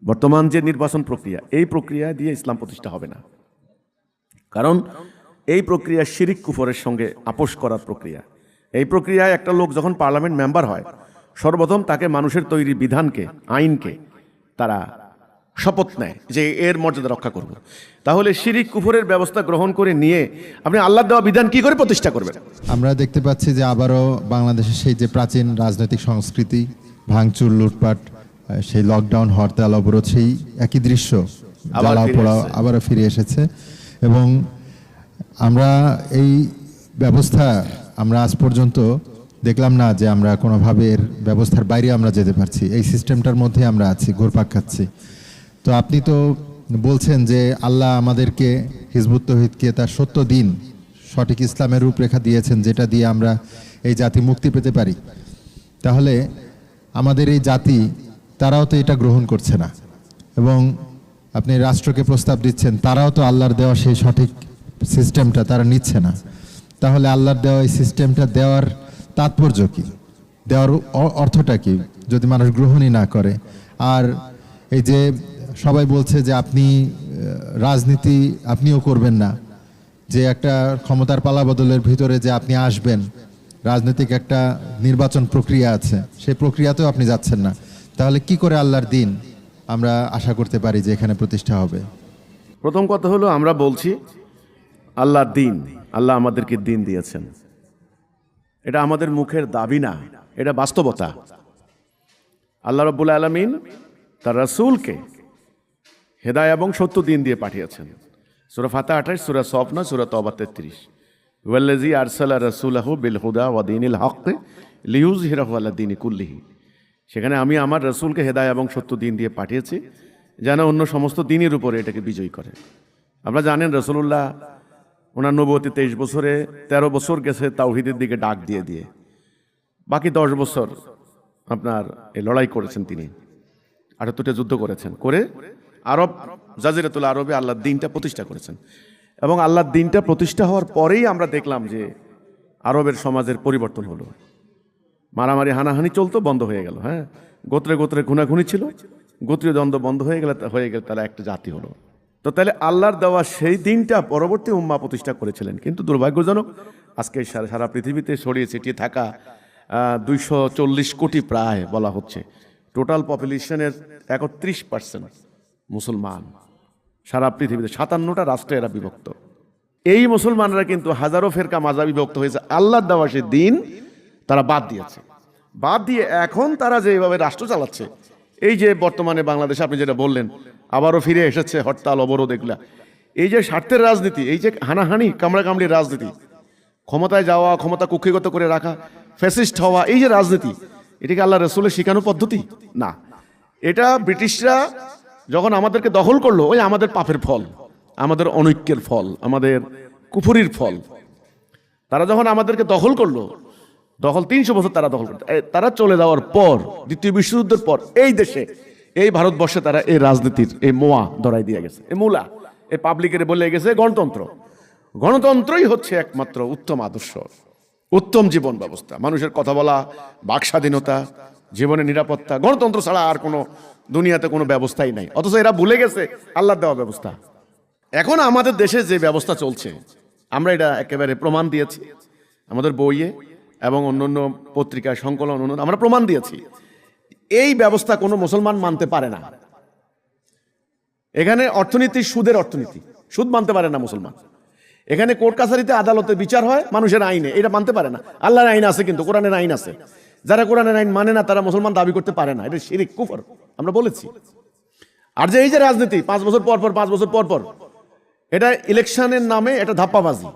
বর্তমান যে নির্বাচন প্রক্রিয়া, এই প্রক্রিয়া দিয়ে ইসলাম প্রতিষ্ঠা হবে না। কারণ এই প্রক্রিয়া শিরিক কুফরের সঙ্গে আপোষ করার প্রক্রিয়া। এই প্রক্রিয়ায় একটা লোক যখন পার্লামেন্ট মেম্বার হয়, সর্বপ্রথম তাকে মানুষের তৈরি বিধানকে, আইনকে তারা শপথ নেয় যে এর মর্যাদা রক্ষা করব। তাহলে শিরিক কুফরের ব্যবস্থা গ্রহণ করে নিয়ে আপনি আল্লাহর দেওয়া বিধান কি করে প্রতিষ্ঠা করবেন? আমরা দেখতে পাচ্ছি যে আবারও বাংলাদেশের সেই যে প্রাচীন রাজনৈতিক সংস্কৃতি, ভাঙচুর, লুটপাট, সেই লকডাউন, হরতাল, অবরোধ, সেই একই দৃশ্য জ্বালাও পোড়াও আবারও ফিরে এসেছে। এবং আমরা এই ব্যবস্থা আমরা আজ পর্যন্ত দেখলাম না যে আমরা কোনোভাবে এর ব্যবস্থার বাইরে আমরা যেতে পারছি। এই সিস্টেমটার মধ্যে আমরা আছি, ঘুরপাক খাচ্ছি। তো আপনি তো বলছেন যে আল্লাহ আমাদেরকে, হিজবুত তৌহিদকে তার সত্য দিন, সঠিক ইসলামের রূপরেখা দিয়েছেন, যেটা দিয়ে আমরা এই জাতি মুক্তি পেতে পারি। তাহলে আমাদের এই জাতি, তারাও তো এটা গ্রহণ করছে না, এবং আপনি রাষ্ট্রকে প্রস্তাব দিচ্ছেন, তারাও তো আল্লাহর দেওয়া সেই সঠিক সিস্টেমটা তারা নিচ্ছে না। তাহলে আল্লাহর দেওয়া এই সিস্টেমটা দেওয়ার তাৎপর্য কি, দেওয়ার অর্থটা কি যদি মানুষ গ্রহণই না করে? আর এই যে সবাই বলছে যে আপনি রাজনীতি আপনিও করবেন না, যে একটা ক্ষমতার পালাবদলের ভিতরে যে আপনি আসবেন, রাজনৈতিক একটা নির্বাচন প্রক্রিয়া আছে, সেই প্রক্রিয়াতেও আপনি যাচ্ছেন না। তাহলে কি করে আল্লাহর দিন আমরা আশা করতে পারি যে এখানে প্রতিষ্ঠা হবে? প্রথম কথা হলো, আমরা বলছি আল্লাহর দিন, আল্লাহ আমাদেরকে দিন দিয়েছেন। এটা আমাদের মুখের দাবি না, এটা বাস্তবতা। আল্লাহ রাব্বুল আলামিন তার রাসূলকে হেদায়েত এবং সত্য দিন দিয়ে পাঠিয়েছেন। সূরা ফাতিহা 28, সূরা সফ 9, সূরা তওবা 33। ওয়াল্লাযী আরসালা রাসূলাহু বিল হুদা ওয়া দীনিল হক লিইয়ুযহিরাহু আলা দীনি কুল্লিহি। সেখানে আমি আমার রাসূলকে হেদায়েত এবং সত্য দিন দিয়ে পাঠিয়েছি, যেন অন্য সমস্ত দিনের উপরে এটাকে বিজয়ী করে। আপনারা জানেন রাসূলুল্লাহ ওনার নবুয়তি 23 বছরে 13 বছর গেছে তাওহীদের দিকে ডাক দিয়ে দিয়ে, বাকি 10 বছর আপনার এই লড়াই করেছেন। তিনি 78টা যুদ্ধ করেছেন, করে আরব জাজিরাতুল আরবে আল্লাহর দ্বীনটা প্রতিষ্ঠা করেছেন। এবং আল্লাহর দ্বীনটা প্রতিষ্ঠা হওয়ার পরেই আমরা দেখলাম যে আরবের সমাজের পরিবর্তন হলো। মারামারি হানাহানি চলতো, বন্ধ হয়ে গেল। হ্যাঁ, গোত্রে গোত্রে খুনাখুনি ছিল, গোত্রীয় দ্বন্দ্ব বন্ধ হয়ে গেল তারা একটা জাতি হলো। তো তাহলে আল্লাহর দেওয়া সেই দিনটা পরবর্তী উম্মাহ প্রতিষ্ঠা করেছিলেন। কিন্তু দুর্ভাগ্যজনক, আজকে সারা পৃথিবীতে ছড়িয়ে ছিটিয়ে থাকা 240 কোটি প্রায় বলা হচ্ছে, টোটাল পপুলেশনের 31% মুসলমান। সারা পৃথিবীতে 57টা রাষ্ট্রে এরা বিভক্ত। এই মুসলমানরা কিন্তু হাজারো ফেরকা মাযহাব বিভক্ত হয়েছে, আল্লাহর দেওয়া সেই দিন তারা বাদ দিয়েছে। বাদ দিয়ে এখন তারা যেভাবে রাষ্ট্র চালাচ্ছে, এই যে বর্তমানে বাংলাদেশে আপনি যেটা বললেন, আবারও ফিরে এসেছে হরতাল, অবরোধ, এগুলা। এই যে স্বার্থের রাজনীতি, এই যে হানাহানি, কামড়াকামড়ির রাজনীতি, ক্ষমতায় যাওয়া, ক্ষমতা কুক্ষিগত করে রাখা, ফ্যাসিস্ট হওয়া, এই যে রাজনীতি, এটা কি আল্লাহ রাসূলের শিখানো পদ্ধতি? না। এটা ব্রিটিশরা যখন আমাদেরকে দখল করলো, ওই আমাদের পাপের ফল, আমাদের অনৈক্যের ফল, আমাদের কুফরির ফল। তারা যখন আমাদেরকে দখল করলো, 300 বছর তারা দখল করতো। তারা চলে যাওয়ার পর, দ্বিতীয় বিশ্বযুদ্ধের পর, এই দেশে, এই ভারতবর্ষে তারা এই রাজনীতির এই মোয়া ধরাই দিয়ে গেছে, এই মূলা, এই পাবলিকের বলে গেছে গণতন্ত্র। গণতন্ত্রই হচ্ছে একমাত্র উত্তম আদর্শ, উত্তম জীবন ব্যবস্থা। মানুষের কথা বলা, বাক স্বাধীনতা, জীবনের নিরাপত্তা, গণতন্ত্র ছাড়া আর কোনো দুনিয়াতে কোনো ব্যবস্থাই নাই। অথচ এরা ভুলে গেছে আল্লাহর দেওয়া ব্যবস্থা। এখন আমাদের দেশে যে ব্যবস্থা চলছে, আমরা এটা একেবারে প্রমাণ দিয়েছি আমাদের বইয়ে এবং অন্যান্য পত্রিকায় সংকলন, আমরা প্রমাণ দিয়েছি। এই ব্যবস্থা কোনো মুসলমান মানতে পারে না। এখানে অর্থনীতি সুদের অর্থনীতি, সুদ মানতে পারে না মুসলমান। এখানে কোর্ট কাছারিতে আদালতে বিচার হয় মানুষের আইনে, এটা মানতে পারে না। আল্লাহর আইন আছে, কিন্তু কোরআনের আইন আছে। যারা কোরআনের আইন মানে না, তারা মুসলমান দাবি করতে পারে না। এটা শিরক, কুফর, আমরা বলেছি। আর যে এই যে রাজনীতি, 5 বছর পর পর, 5 বছর পর পর, এটা ইলেকশনের নামে এটা ধাপ্পাবাজি।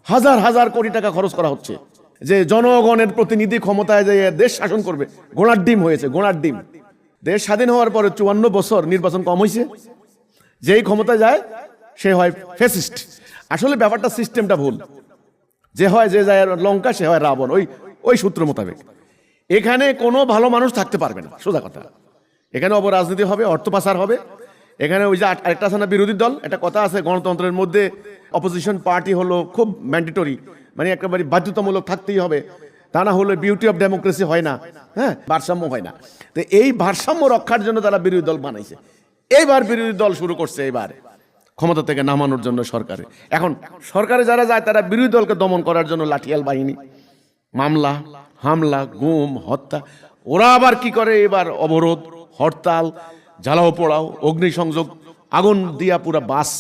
হাজার হাজার কোটি টাকা খরচ করা হচ্ছে, যে জনগণের প্রতিনিধি ক্ষমতায় যে দেশ শাসন করবে। গোড়ার ডিম হয়েছে, গোড়ার ডিম। দেশ স্বাধীন হওয়ার পরে 54 বছর নির্বাচন কম হয়েছে। যেই ক্ষমতায় যায় সে হয় ফ্যাসিস্ট। আসলে ব্যাপারটা, সিস্টেমটা ভুল। যে হয়, যে যায় লঙ্কা, সে হয় রাবণ, ওই সূত্র মোতাবেক। এখানে কোনো ভালো মানুষ থাকতে পারবে না, সোজা কথা। এখানে অপরাজনীতি হবে, অর্থ পাচার হবে। এখানে ওই যে আরেকটা আছে না, বিরোধী দল, একটা কথা আছে গণতন্ত্রের মধ্যে, অপোজিশন পার্টি হলো খুব ম্যান্ডেটরি, মানে একেবারে বাধ্যতামূলক থাকতেই হবে, তা না হলে বিউটি অফ ডেমোক্রেসি হয় না। হ্যাঁ, ভারসাম্য হয় না। তো এই ভারসাম্য রক্ষার জন্য তারা বিরোধী দল বানাইছে। এইবার বিরোধী দল শুরু করছে এবার ক্ষমতা থেকে নামানোর জন্য সরকারে। এখন সরকারে যারা যায় তারা বিরোধী দলকে দমন করার জন্য লাঠিয়াল বাহিনী, মামলা, হামলা, গুম, হত্যা। ওরা আবার কি করে এবার অবরোধ, হরতাল, জ্বালাও পোড়াও, অগ্নিসংযোগ, আগুন দিয়া পুরা বাস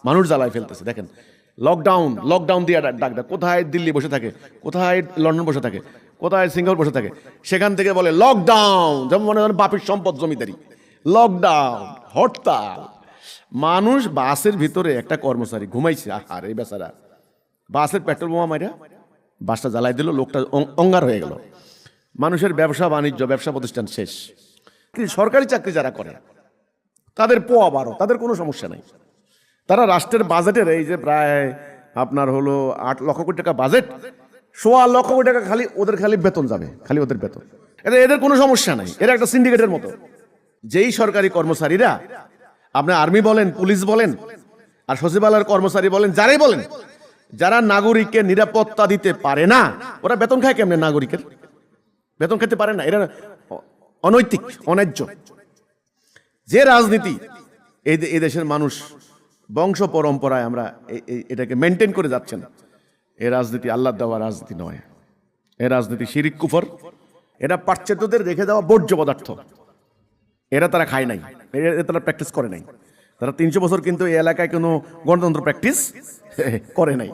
মানুষ জ্বালায় ফেলতেছে। দেখেন লকডাউন, লকডাউন দিয়া ডাক দেয়। কোথায় দিল্লি বসে থাকে, কোথায় লন্ডন বসে থাকে, কোথায় সিঙ্গাপুর বসে থাকে, সেখান থেকে বলে লকডাউন। যেমন মনে করেন বাপের সম্পদ জমিদারি, লকডাউন, হরতাল। মানুষ বাসের ভিতরে একটা কর্মচারী ঘুমাইছে, আর এই বেচারা বাসের পেট্রোল বোমা মাইরা বাসটা জ্বালাই দিল, লোকটা অঙ্গার হয়ে গেল। মানুষের ব্যবসা বাণিজ্য, ব্যবসা প্রতিষ্ঠান শেষ। সরকারি চাকরি যারা করে তাদের পোয়া 12, তাদের কোনো সমস্যা নেই। তারা রাষ্ট্রের বাজেটের এই যে প্রায় আপনার হলো 8 লক্ষ কোটি টাকা বাজেট, 1.25 লক্ষ কোটি টাকা খালি ওদের খালি বেতন যাবে, খালি ওদের বেতন। এদের কোনো সমস্যা নাই, এরা একটা সিন্ডিকেটের মতো। যেই সরকারি কর্মচারীরা, আপনি আর্মি বলেন, পুলিশ বলেন, আর সচিবালয়ের কর্মচারী বলেন, যারাই বলেন, যারা নাগরিককে নিরাপত্তা দিতে পারে না, ওরা বেতন খায় কেমনে? নাগরিকের বেতন খেতে পারে না, এরা অনৈতিক, অন্যায্য। যে রাজনীতি এই দেশের মানুষ বংশ পরম্পরায় আমরা এটাকে মেনটেন করে যাচ্ছেন, এই রাজনীতি আল্লাহ দেওয়া রাজনীতি নয়। এই রাজনীতি শিরিক কুফর। এটা পাশ্চাত্যদের রেখে দেওয়া বর্জ্য পদার্থ। এরা তারা খায় নাই, তারা প্র্যাকটিস করে নাই। তারা 300 বছর কিন্তু এই এলাকায় কোনো গণতন্ত্র প্র্যাকটিস করে নাই।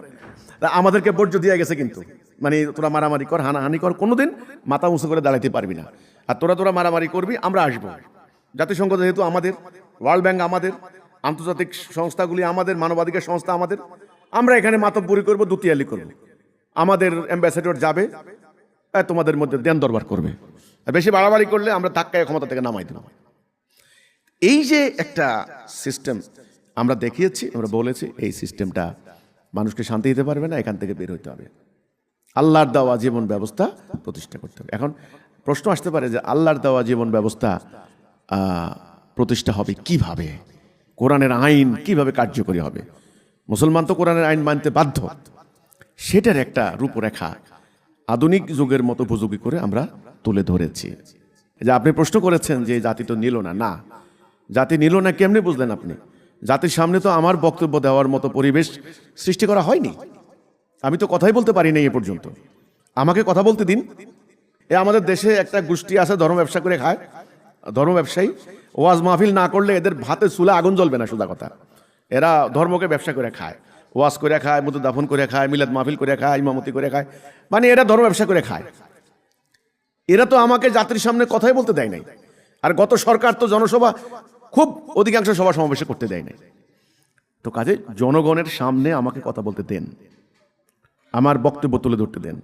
আমাদেরকে বর্জ্য দিয়ে গেছে কিন্তু, মানে তোরা মারামারি কর, হানাহানি কর, কোনোদিন মাথা উঁচু করে দাঁড়াইতে পারবি না। আর তোরা মারামারি করবি, আমরা আসবো। জাতিসংঘ যেহেতু আমাদের, ওয়ার্ল্ড ব্যাংক আমাদের, আন্তর্জাতিক সংস্থাগুলি আমাদের, মানবাধিকার সংস্থা আমাদের, আমরা এখানে মাতব্বরি করবো, দুতিয়ালি করবো। আমাদের অ্যাম্বাসেডর যাবে, তোমাদের মধ্যে দেন দরবার করবে। বেশি বাড়াবাড়ি করলে আমরা ধাক্কায় ক্ষমতা থেকে নামাই দেব। এই যে একটা সিস্টেম আমরা দেখিয়েছি, আমরা বলেছি, এই সিস্টেমটা মানুষকে শান্তি দিতে পারবে না, এখান থেকে বের হইতে হবে। আল্লাহর দেওয়া জীবন ব্যবস্থা প্রতিষ্ঠা করতে হবে। এখন প্রশ্ন আসতে পারে যে আল্লাহর দেওয়া জীবন ব্যবস্থা প্রতিষ্ঠা হবে কিভাবে? কোরআনের আইন কিভাবে কার্যকরী হবে? মুসলমান তো কোরআনের আইন মানতে বাধ্য। সেটার একটা রূপরেখা আধুনিক যুগের মতো উপযোগী করে আমরা তুলে ধরেছি। যে আপনি প্রশ্ন করেছেন যে জাতি তো নিল না, না জাতি নিল না কেমনে বুঝলেন আপনি? জাতির সামনে তো আমার বক্তব্য দেওয়ার মতো পরিবেশ সৃষ্টি করা হয়নি। আমি তো কথাই বলতে পারি নাই এ পর্যন্ত, আমাকে কথা বলতে দিন। আমাদের দেশে একটা গোষ্ঠী আছে ধর্ম ব্যবসা করে খায়, ধর্ম ব্যবসায়ী। ওয়াজ মাহফিল না করলে এদের ভাতে চুলে আগুন জ্বলবে না, সোজা কথা। এরা ধর্মকে ব্যবসা করে খায়, ওয়াজ করে খায়, মুদ্দা দাফন করে খায়, মিলাদ মাহফিল করে খায়, ইমামতি করে খায়, মানে এরা ধর্ম ব্যবসা করে খায়। এরা তো আমাকে জাতির সামনে কথাই বলতে দেয় নাই। আর গত সরকার তো জনসভা খুব অধিকাংশ সভা সমাবেশে করতে দেয় নাই। তো কাজে জনগণের সামনে আমাকে কথা বলতে দেন, আমার বক্তব্য তুলে ধরতে দেন,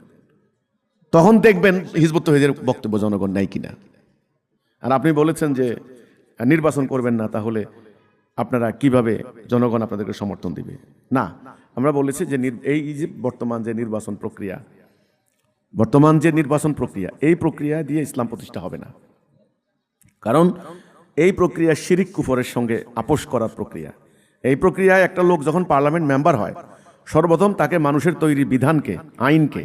তখন দেখবেন হিজবুত তৌহিদের বক্তব্য জনগণ নেয় কিনা। আর আপনি বলেছেন যে নির্বাচন করবেন না, তাহলে আপনারা কিভাবে জনগণ আপনাদেরকে সমর্থন দিবে? না, আমরা বলেছি যে এই যে বর্তমান যে নির্বাচন প্রক্রিয়া, এই প্রক্রিয়া দিয়ে ইসলাম প্রতিষ্ঠা হবে না। কারণ এই প্রক্রিয়া শিরিক কুফরের সঙ্গে আপোষ করার প্রক্রিয়া। এই প্রক্রিয়ায় একটা লোক যখন পার্লামেন্ট মেম্বার হয়, সর্বপ্রথম তাকে মানুষের তৈরি বিধানকে, আইনকে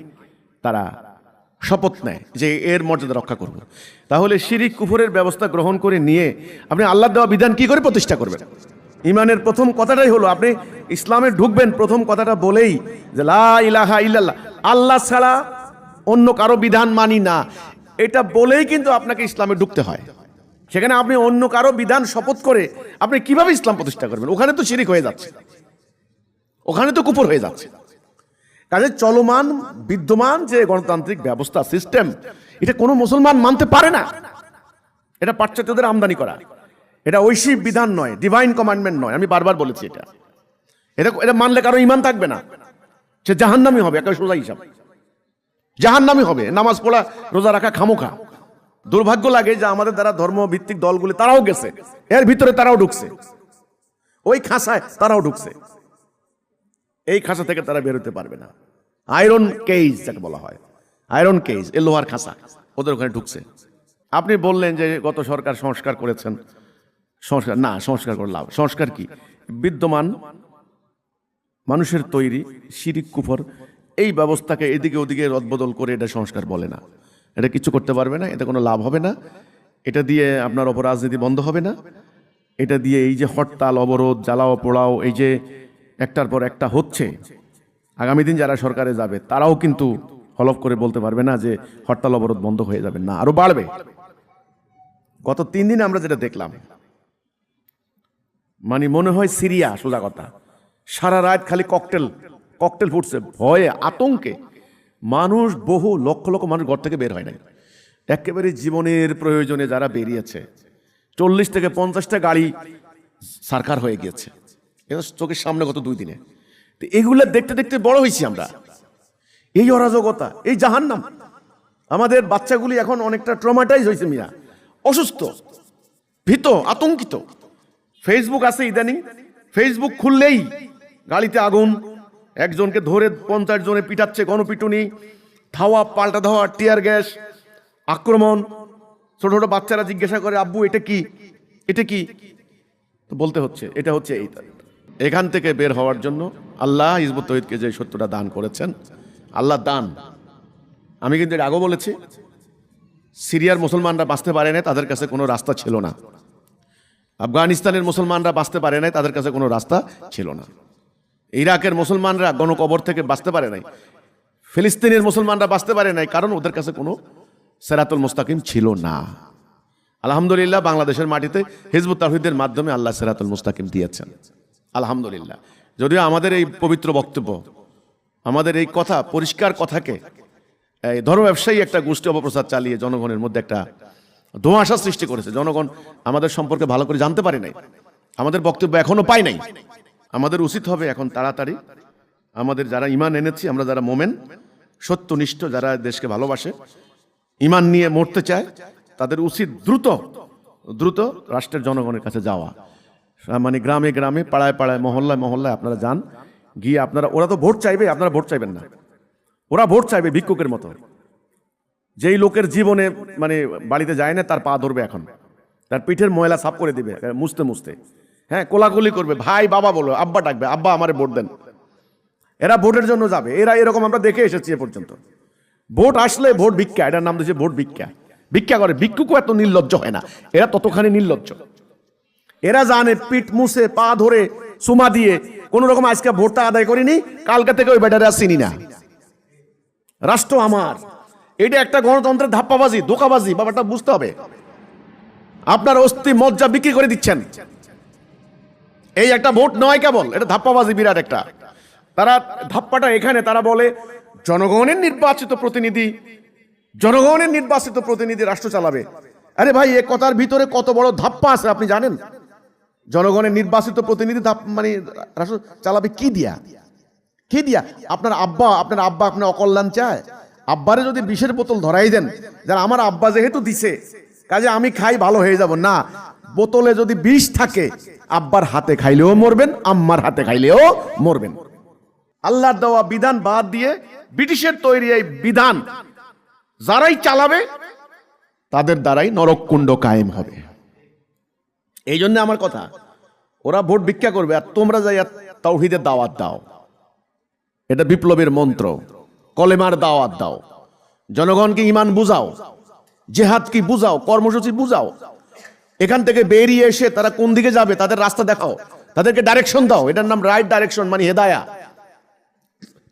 তারা শপথ নেয় যে এর মর্যাদা রক্ষা করব। তাহলে শিরিক কুফরের ব্যবস্থা গ্রহণ করে নিয়ে আপনি আল্লাহর দেওয়া বিধান কি করে প্রতিষ্ঠা করবেন? ইমানের প্রথম কথাটাই হলো, আপনি ইসলামে ঢুকবেন প্রথম কথাটা বলেই যে লা ইলাহা ইল্লাল্লাহ, আল্লাহ ছাড়া অন্য কারো বিধান মানি না, এটা বলেই কিন্তু আপনাকে ইসলামে ঢুকতে হয়। সেখানে আপনি অন্য কারো বিধান শপথ করে আপনি কিভাবে ইসলাম প্রতিষ্ঠা করবেন? ওখানে তো শিরিক হয়ে যাচ্ছে, ওখানে তো কুফর হয়ে যাচ্ছে। কাজে চলমান বিদ্যমান যে গণতান্ত্রিক ব্যবস্থা, সিস্টেম, এটা কোনো মুসলমান মানতে পারে না। এটা পাশ্চাত্যদের আমদানি করা, এটা ঐশিক বিধান নয়, ডিভাইন কমান্ডমেন্ট নয়। আমি বারবার বলেছি এটা মানলে কারো ঈমান থাকবে না, সে জাহান্নামী হবে। একটা সোজা হিসাব, জাহান্নামী হবে। নামাজ পড়া, রোজা রাখা খামোখা। দুর্ভাগ্য লাগে যে আমাদের দ্বারা ধর্মভিত্তিক দলগুলি তারাও গেছে, এর ভিতরে তারাও ঢুকছে, ওই খাঁচায় তারাও ঢুকছে। এই খাঁচা থেকে তারা বেরোতে পারবে না। আয়রন কেজ যাকে বলা হয়, আয়রন কেজ, এ লোহার খাঁচা, ওদের ওখানে ঢুকছে। আপনি বললেন যে গত সরকার সংস্কার করেছেন, সংস্কার না, সংস্কার করে লাভ, সংস্কার কি? বিদ্যমান মানুষের তৈরি শিরিক কুফর এই ব্যবস্থাকে এদিকে ওদিকে রদবদল করে এটা সংস্কার বলে না। এটা কিছু করতে পারবে না, এতে কোনো লাভ হবে না, এটা দিয়ে আপনার অপরাজনীতি বন্ধ হবে না। এটা দিয়ে এই যে হরতাল অবরোধ জ্বালাও পোড়াও এই যে একটার পর একটা হচ্ছে, আগামী দিন যারা সরকারে যাবে তারাও কিন্তু হলফ করে বলতে পারবে না যে হরতাল অবরোধ বন্ধ হয়ে যাবে, না আরো বাড়বে। গত 3 দিন আমরা যেটা দেখলাম, মানে মনে হয় সিরিয়া, সোজা কথা। সারা রাত খালি ককটেল ফুটছে, ভয়ে আতঙ্কে মানুষ, বহু লক্ষ লক্ষ মানুষ ঘর থেকে বের হয় নাই। একেবারে জীবনের প্রয়োজনে যারা বেরিয়েছে 40 থেকে 50টা গাড়ি সারকার হয়ে গিয়েছে, এটা চোখের সামনে গত 2 দিনে। তো এগুলো দেখতে দেখতে বড় হয়েছি আমরা। এই অরাজকতা, এই জাহান্নাম, আমাদের বাচ্চাগুলি এখন অনেকটা ট্রমাটাইজ হয়েছে মিয়া, অসুস্থ, ভীত, আতঙ্কিত। ফেসবুক আছে ইদানিং, ফেসবুক খুললেই গাড়িতে আগুন, একজনকে ধরে 50 জনে পিটাচ্ছে, গণপিটুনি, ধাওয়া পাল্টা ধাওয়া, টিয়ার গ্যাস, আক্রমণ। ছোট ছোট বাচ্চারা জিজ্ঞাসা করে আব্বু এটা কি, এটা কি, তো বলতে হচ্ছে এটা হচ্ছে এইটা। এখান থেকে বের হওয়ার জন্য আল্লাহ হিজবুত তৌহিদকে যে সত্যটা দান করেছেন, আল্লাহ দান। আমি কিন্তু এর আগেও বলেছি, সিরিয়ার মুসলমানরা বাঁচতে পারে না, তাদের কাছে কোনো রাস্তা ছিল না। আফগানিস্তানের মুসলমানরা বাঁচতে পারে নাই, তাদের কাছে কোনো রাস্তা ছিল না। ইরাকের মুসলমানরা গণকবর থেকে বাঁচতে পারে নাই, ফিলিস্তিনের মুসলমানরা বাঁচতে পারে নাই, কারণ ওদের কাছে কোনো সিরাতুল মুস্তাকিম ছিল না। আলহামদুলিল্লাহ বাংলাদেশের মাটিতে হিজবুত তাওহীদের মাধ্যমে আল্লাহ সিরাতুল মুস্তাকিম দিয়েছেন, আলহামদুলিল্লাহ। যদিও আমাদের এই পবিত্র বক্তব্য, আমাদের এই কথা, পরিষ্কার কথাকে এই ধর্ম ব্যবসায়ী একটা গোষ্ঠী অপপ্রচার চালিয়ে জনগণের মধ্যে একটা ধোঁয়াশা সৃষ্টি করেছে। জনগণ আমাদের সম্পর্কে ভালো করে জানতে পারে নাই, আমাদের বক্তব্য এখনো পায় নাই। আমাদের উচিত হবে এখন তাড়াতাড়ি আমাদের যারা ঈমান এনেছি, আমরা যারা মোমেন, সত্যনিষ্ঠ, যারা দেশকে ভালোবাসে, ঈমান নিয়ে মরতে চায়, তাদের উচিত দ্রুত দ্রুত রাষ্ট্রের জনগণের কাছে যাওয়া। মানে গ্রামে গ্রামে, পাড়ায় পাড়ায়, মহল্লায় মহল্লায় আপনারা যান, গিয়ে আপনারা, ওরা তো ভোট চাইবে, আপনারা ভোট চাইবেন না, ওরা ভোট চাইবে ভিক্ষুকের মতো। যেই লোকের জীবনে মানে বাড়িতে যায় না, তার পা ধরবে এখন, তার পিঠের ময়লা সাফ করে দিবে মুছতে মুছতে, হ্যাঁ, কোলাকুলি করবে, ভাই বাবা বলবে, আব্বা ডাকবে, আব্বা আমারে ভোট দেন। এরা ভোটের জন্য যাবে, এরা এরকম আমরা দেখে এসেছি এ পর্যন্ত। ভোট আসলে ভোট ভিক্ষা, এটার নাম দিয়েছে ভোট ভিক্ষা। ভিক্ষা করে, ভিক্ষুকও এত নির্লজ্জ হয় না, এরা ততখানি নির্লজ্জ। এরা জানে পিঠ মুছে পা ধরে সুমা দিয়ে কোন রকম আজকে ভোটটা আদায় করিনি, কালকে থেকে ওই ব্যাটারে আর চিনি না, রাষ্ট্র আমার। এটা একটা গণতন্ত্রের ধাপ্পাবাজি, ধোকাবাজি, ব্যাপারটা বুঝতে হবে। আপনার অস্থি মজ্জা বিক্রি করে দিচ্ছেন। এই একটা ভোট নয় কেবল, এটা ধাপ্পাবাজি বিরাট একটা। তারা ধাপ্পাটা এখানে, তারা বলে জনগণের নির্বাচিত প্রতিনিধি, জনগণের নির্বাচিত প্রতিনিধি রাষ্ট্র চালাবে। আরে ভাই, এ কথার ভিতরে কত বড় ধাপ্পা আছে আপনি জানেন? জনগণের নির্বাচিত প্রতিনিধি মানে রাষ্ট্র চালাবে কি দিয়া, কি দিয়া? আপনার আব্বা আপনার অকল্যাণ চায়? আব্বারে যদি বিষের বোতল ধরাই দেন, যারা আমার আব্বা যেহেতু দিছে কাজে আমি খাই ভালো হয়ে যাব, না, বোতলে যদি বিষ থাকে আব্বার হাতে খাইলেও মরবেন, আম্মার হাতে খাইলেও মরবেন। আল্লাহর দেওয়া বিধান বাদ দিয়ে ব্রিটিশের তৈরি এই বিধান যারাই চালাবে তাদের দ্বারাই নরককুণ্ড কায়েম হবে। এই জন্য আমার কথা, ওরা ভোট ভিক্ষা করবে আর তোমরা যাই তাওহীদের দাওয়াত দাও। এটা বিপ্লবের মন্ত্র, কলেমার দাওয়াত দাও, জনগণকে ঈমান বুঝাও, জিহাদ কি বুঝাও, কর্মসূচি বুঝাও। এখান থেকে বেরিয়ে এসে তারা কোন দিকে যাবে তাদের রাস্তা দেখাও, তাদেরকে ডাইরেকশন দাও। এটার নাম রাইট ডাইরেকশন, মানে হেদায়া।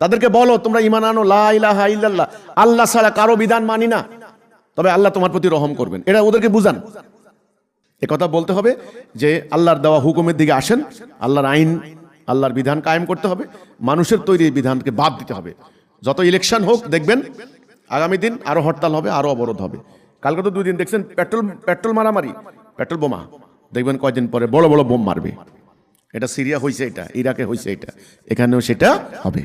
তাদেরকে বলো তোমরা ঈমান আনো, লা ইলাহা ইল্লাল্লাহ, আল্লাহ ছাড়া কারো বিধান মানি না, তবে আল্লাহ তোমার প্রতি রহম করবেন। এটা ওদেরকে বুঝান। এ কথা বলতে হবে যে আল্লাহর দেওয়া হুকুমের দিকে আসেন, আল্লাহর আইন, আল্লাহর বিধান কায়েম করতে হবে, মানুষের তৈরি বিধানকে বাদ দিতে হবে। যত ইলেকশন হোক দেখবেন আগামী দিন আরো হরতাল হবে, আরো অবরোধ হবে। কালকে তো 2 দিন দেখছেন পেট্রোল মারামারি, পেট্রোল বোমা, দেখবেন কয়েকদিন পরে বড় বড় বোম মারবে। এটা সিরিয়া হয়েছে, এটা ইরাকে হয়েছে, এটা এখানেও সেটা হবে।